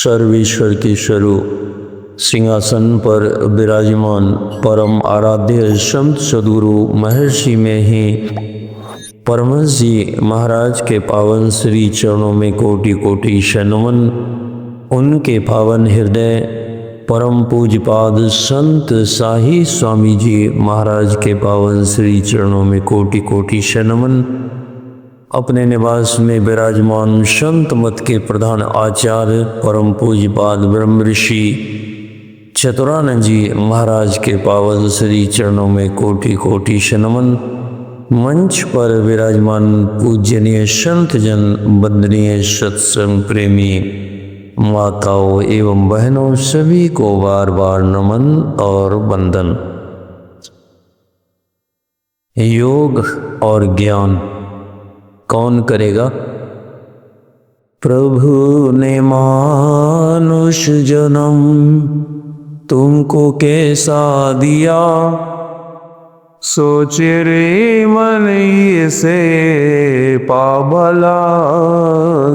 सर्वेश्वर के स्वरूप सिंहासन पर विराजमान परम आराध्य संत सद्गुरु महर्षि में ही परमहंस जी महाराज के पावन श्री चरणों में कोटि कोटि शनमन। उनके पावन हृदय परम पूज्यपाद संत साही स्वामी जी महाराज के पावन श्री चरणों में कोटि कोटि शनमन। अपने निवास में विराजमान संत मत के प्रधान आचार्य परम पूज्यपाद ब्रह्म ऋषि चतुरानंद जी महाराज के पावन श्री चरणों में कोटि कोटि शनमन। मंच पर विराजमान पूजनीय संत जन, वंदनीय सत्संग प्रेमी माताओं एवं बहनों, सभी को बार बार नमन और वंदन। योग और ज्ञान कौन करेगा? प्रभु ने मानुष जन्म तुमको कैसा दिया, सोचे रे मन से पाभला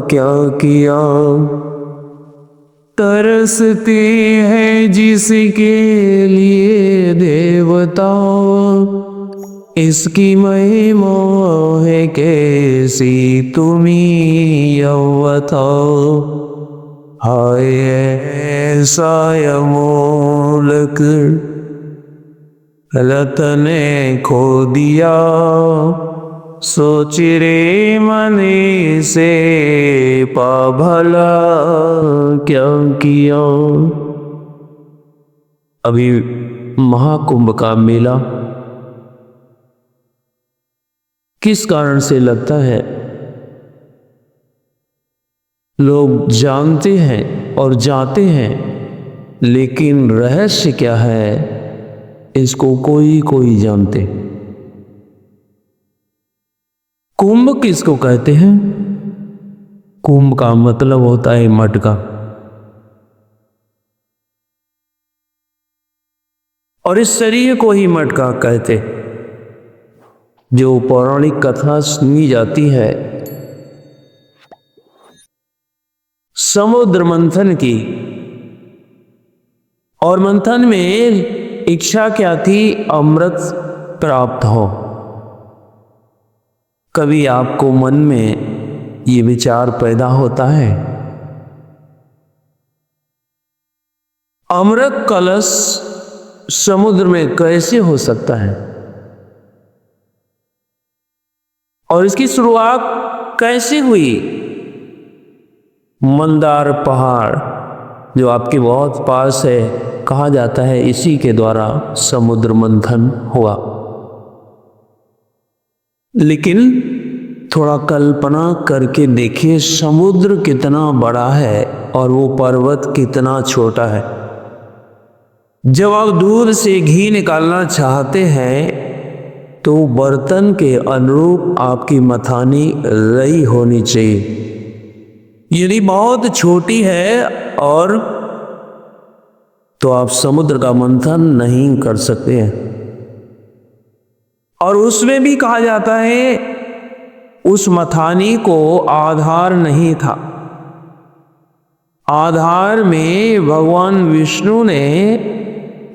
क्या किया। तरसती है जिसके लिए देवता, इसकी महिमा है कैसी तुम्ही बताओ। हाय ऐसा अमोलक लत ने खो दिया, सोच रे मन से पाभला क्या किया। अभी महाकुंभ का मेला किस कारण से लगता है? लोग जानते हैं और जाते हैं, लेकिन रहस्य क्या है इसको कोई कोई जानते। कुंभ किसको कहते हैं? कुंभ का मतलब होता है मटका, और इस शरीर को ही मटका कहते। जो पौराणिक कथा सुनी जाती है समुद्र मंथन की, और मंथन में इच्छा क्या थी? अमृत प्राप्त हो। कभी आपको मन में ये विचार पैदा होता है, अमृत कलश समुद्र में कैसे हो सकता है, और इसकी शुरुआत कैसे हुई? मंदार पहाड़ जो आपके बहुत पास है, कहा जाता है इसी के द्वारा समुद्र मंथन हुआ। लेकिन थोड़ा कल्पना करके देखिए, समुद्र कितना बड़ा है और वो पर्वत कितना छोटा है। जब आप दूध से घी निकालना चाहते हैं तो बर्तन के अनुरूप आपकी मथानी रई होनी चाहिए। यदि बहुत छोटी है और तो आप समुद्र का मंथन नहीं कर सकते हैं। और उसमें भी कहा जाता है उस मथानी को आधार नहीं था। आधार में भगवान विष्णु ने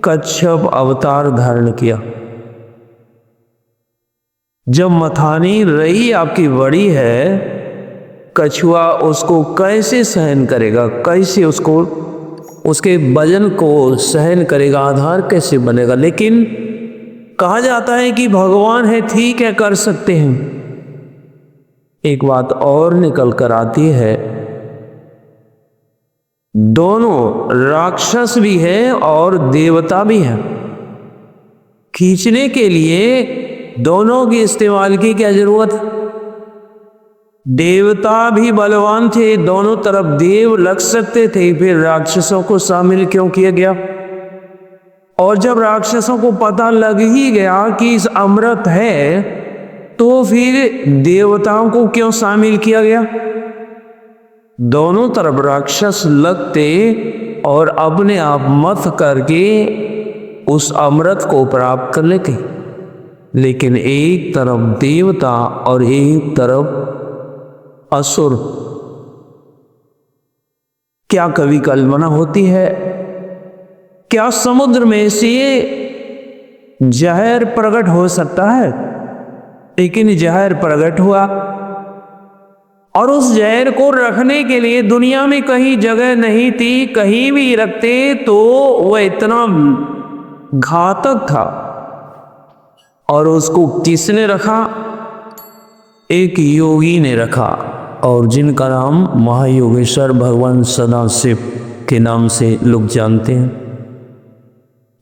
कच्छप अवतार धारण किया। जब मथानी रई आपकी बड़ी है, कछुआ उसको कैसे सहन करेगा? कैसे उसको उसके वजन को सहन करेगा? आधार कैसे बनेगा? लेकिन कहा जाता है कि भगवान है, ठीक है, कर सकते हैं। एक बात और निकल कर आती है, दोनों राक्षस भी है और देवता भी है। खींचने के लिए दोनों की इस्तेमाल की क्या जरूरत? देवता भी बलवान थे, दोनों तरफ देव लग सकते थे, फिर राक्षसों को शामिल क्यों किया गया? और जब राक्षसों को पता लग ही गया कि इस अमृत है, तो फिर देवताओं को क्यों शामिल किया गया? दोनों तरफ राक्षस लगते और अपने आप मथ करके उस अमृत को प्राप्त कर लेते। लेकिन एक तरफ देवता और एक तरफ असुर। क्या कभी कल्पना होती है? क्या समुद्र में से जहर प्रकट हो सकता है? लेकिन जहर प्रकट हुआ और उस जहर को रखने के लिए दुनिया में कहीं जगह नहीं थी। कहीं भी रखते तो वह इतना घातक था। और उसको किसने रखा? एक योगी ने रखा, और जिनका नाम महायोगेश्वर भगवान सदाशिव के नाम से लोग जानते हैं।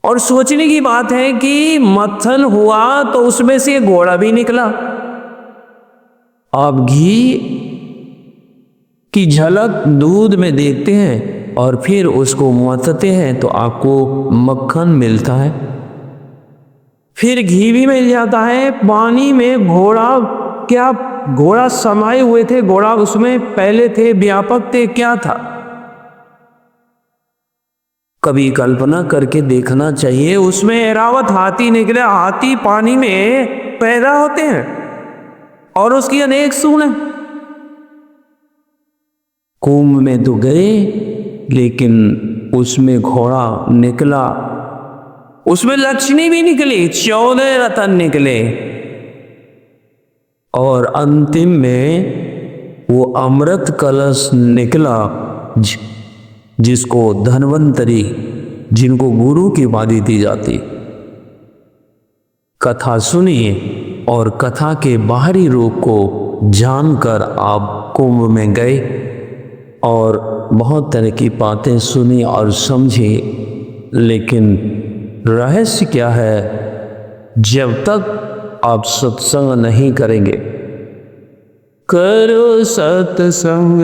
और सोचने की बात है कि मथन हुआ तो उसमें से घोड़ा भी निकला। आप घी की झलक दूध में देखते हैं और फिर उसको मथते हैं तो आपको मक्खन मिलता है। फिर घी भी मिल जाता है। पानी में घोड़ा, क्या घोड़ा समाये हुए थे? घोड़ा उसमें पहले थे, व्यापक थे, क्या था? कभी कल्पना करके देखना चाहिए। उसमें ऐरावत हाथी निकले। हाथी पानी में पैदा होते हैं और उसकी अनेक सूंड हैं। कुंभ में तो गए, लेकिन उसमें घोड़ा निकला, उसमें लक्ष्मी भी निकली, 14 रतन निकले, और अंतिम में वो अमृत कलश निकला, जिसको धन्वंतरी, जिनको गुरु की उपाधि दी जाती। कथा सुनिए और कथा के बाहरी रूप को जानकर आप कुंभ में गए और बहुत तरह की बातें सुनी और समझी। लेकिन रहस्य क्या है? जब तक आप सत्संग नहीं करेंगे। करो सत्संग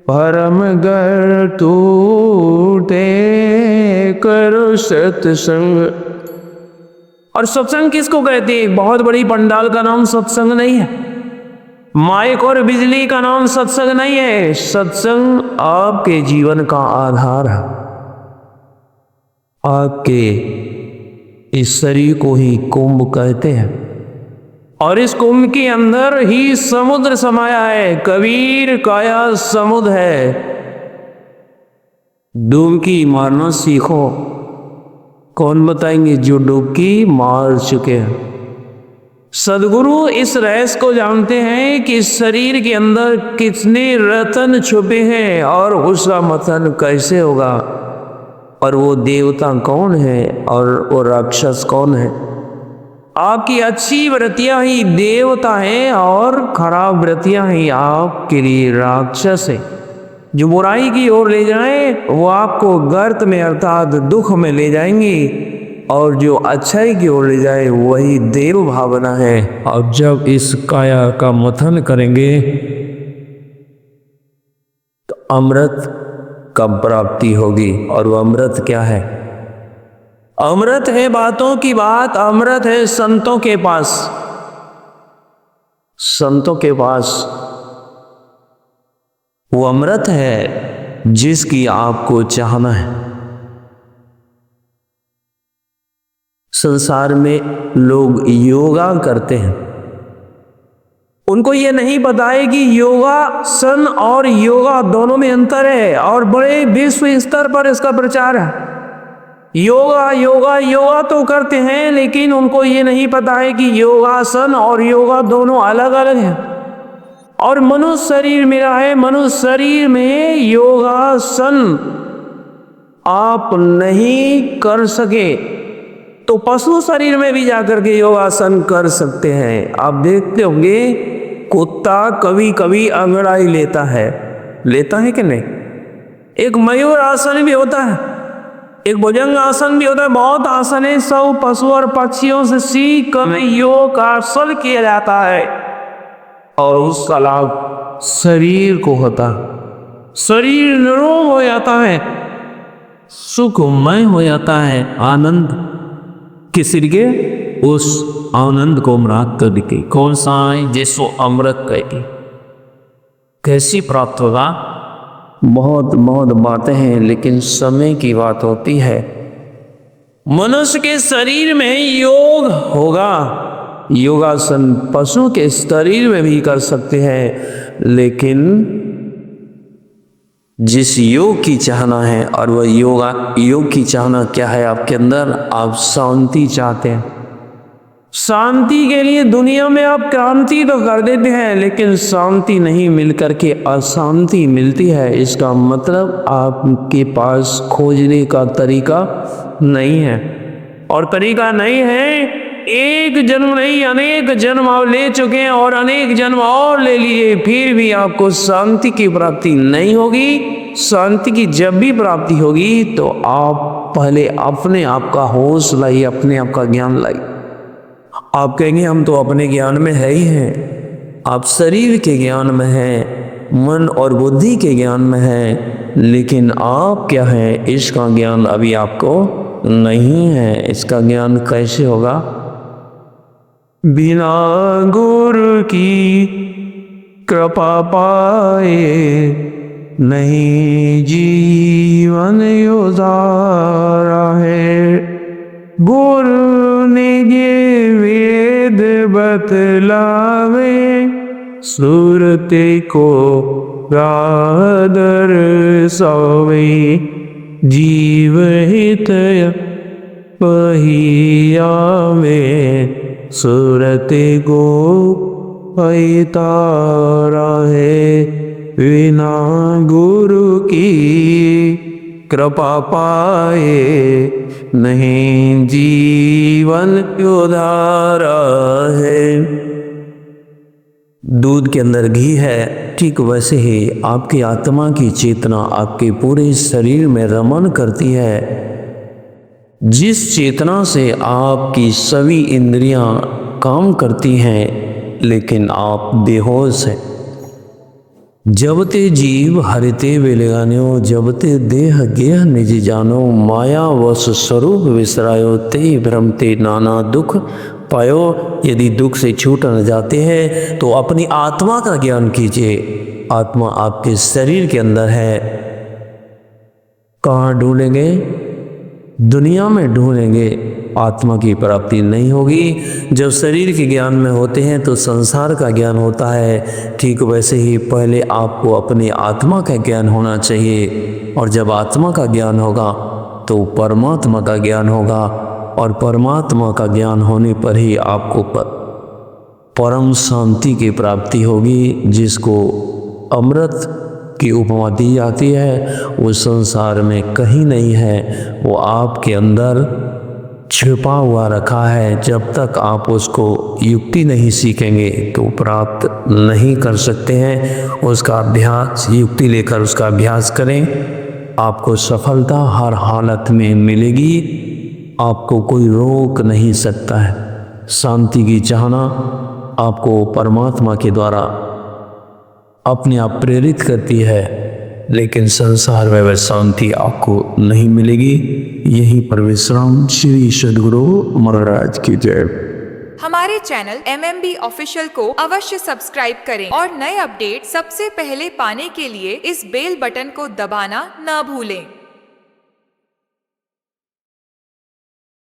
परम घर टूटे, करो सत्संग। और सत्संग किसको कहते हैं? बहुत बड़ी पंडाल का नाम सत्संग नहीं है। माइक और बिजली का नाम सत्संग नहीं है। सत्संग आपके जीवन का आधार है। आपके इस शरीर को ही कुंभ कहते हैं, और इस कुंभ के अंदर ही समुद्र समाया है। कबीर काया समुद्र है। डुबकी मारना सीखो। कौन बताएंगे? जो डुबकी मार चुके हैं। सदगुरु इस रहस्य को जानते हैं कि इस शरीर के अंदर कितने रतन छुपे हैं और उसका मथन कैसे होगा, और वो देवता कौन है और वो राक्षस कौन है। आपकी अच्छी वृत्तियां ही देवता हैं और खराब वृत्तियां ही आपके लिए राक्षस है। जो बुराई की ओर ले जाए वो आपको गर्त में अर्थात दुख में ले जाएंगी, और जो अच्छाई की ओर ले जाए वही देव भावना है। अब जब इस काया का मथन करेंगे तो अमृत का प्राप्ति होगी। और वो अमृत क्या है? अमृत है बातों की बात। अमृत है संतों के पास। संतों के पास वो अमृत है जिसकी आपको चाहना है। संसार में लोग योगा करते हैं, उनको ये नहीं पता है कि योगासन और योगा दोनों में अंतर है, और बड़े विश्व स्तर पर इसका प्रचार है। योगा योगा योगा तो करते हैं, लेकिन उनको ये नहीं पता है कि योगासन और योगा दोनों अलग अलग हैं। और मनुष्य शरीर मेरा है। मनुष्य शरीर में योगासन आप नहीं कर सके तो पशु शरीर में भी जाकर के योगासन कर सकते हैं। आप देखते होंगे कुत्ता कभी कभी अंगड़ाई लेता है कि नहीं? एक मयूर आसन भी होता है, एक भुजंग आसन भी होता है। बहुत आसन है। सब पशु और पक्षियों से सीख कर योग आसन किया जाता है, और उसका लाभ शरीर को होता है। शरीर निरोग हो जाता है, सुखमय हो जाता है। आनंद किस लिए? उस आनंद को प्राप्त करके। कौन सा है? जिसको अमृत कहेगी। कैसी प्राप्त होगा? बहुत बहुत बातें हैं, लेकिन समय की बात होती है। मनुष्य के शरीर में योग होगा। योगासन पशु के शरीर में भी कर सकते हैं, लेकिन जिस योग की चाहना है, और वह योग की चाहना क्या है आपके अंदर? आप शांति चाहते हैं। शांति के लिए दुनिया में आप क्रांति तो कर देते हैं, लेकिन शांति नहीं मिल करके अशांति मिलती है। इसका मतलब आपके पास खोजने का तरीका नहीं है, और तरीका नहीं है। एक जन्म नहीं, अनेक जन्म आप ले चुके हैं, और अनेक जन्म और ले लिए, फिर भी आपको शांति की प्राप्ति नहीं होगी। शांति की जब भी प्राप्ति होगी तो आप पहले अपने आप का होश लाइए, अपने आप का ज्ञान लाइए। आप कहेंगे हम तो अपने ज्ञान में है ही हैं। आप शरीर के ज्ञान में हैं, मन और बुद्धि के ज्ञान में हैं, लेकिन आप क्या है, इसका ज्ञान अभी आपको नहीं है। इसका ज्ञान कैसे होगा? बिना गुरु की कृपा पाए नहीं जीवन उजारा है। गुरु ने ये वेद बतलावे, सुरते को रादर सवे। जीव हित पहिया में सुरते को पैतारा है। बिना गुरु की कृपा पाए नहीं जीवन उधारा है। दूध के अंदर घी है, ठीक वैसे ही आपकी आत्मा की चेतना आपके पूरे शरीर में रमन करती है। जिस चेतना से आपकी सभी इंद्रियां काम करती हैं, लेकिन आप बेहोश हैं। जबते जीव हरिते वेलगान्यो, जबते देह गेह निज जानो। माया वश स्वरूप विसरायो, ते भ्रमते नाना दुख पायो। यदि दुख से छूट न जाते हैं तो अपनी आत्मा का ज्ञान कीजिए। आत्मा आपके शरीर के अंदर है। कहाँ ढूंढेंगे? दुनिया में ढूंढेंगे, आत्मा की प्राप्ति नहीं होगी। जब शरीर के ज्ञान में होते हैं तो संसार का ज्ञान होता है। ठीक वैसे ही पहले आपको अपनी आत्मा का ज्ञान होना चाहिए, और जब आत्मा का ज्ञान होगा तो परमात्मा का ज्ञान होगा, और परमात्मा का ज्ञान होने पर ही आपको परम शांति की प्राप्ति होगी, जिसको अमृत की उपमा दी जाती है। वो संसार में कहीं नहीं है, वो आपके अंदर छिपा हुआ रखा है। जब तक आप उसको युक्ति नहीं सीखेंगे तो प्राप्त नहीं कर सकते हैं। उसका अभ्यास, युक्ति लेकर उसका अभ्यास करें, आपको सफलता हर हालत में मिलेगी। आपको कोई रोक नहीं सकता है। शांति की चाहना आपको परमात्मा के द्वारा अपने आप प्रेरित करती है, लेकिन संसार में वह शांति आपको नहीं मिलेगी। यही पर विश्राम। श्री सद्गुरु महाराज की जय। हमारे चैनल MMB ऑफिशियल को अवश्य सब्सक्राइब करें, और नए अपडेट सबसे पहले पाने के लिए इस बेल बटन को दबाना न भूलें।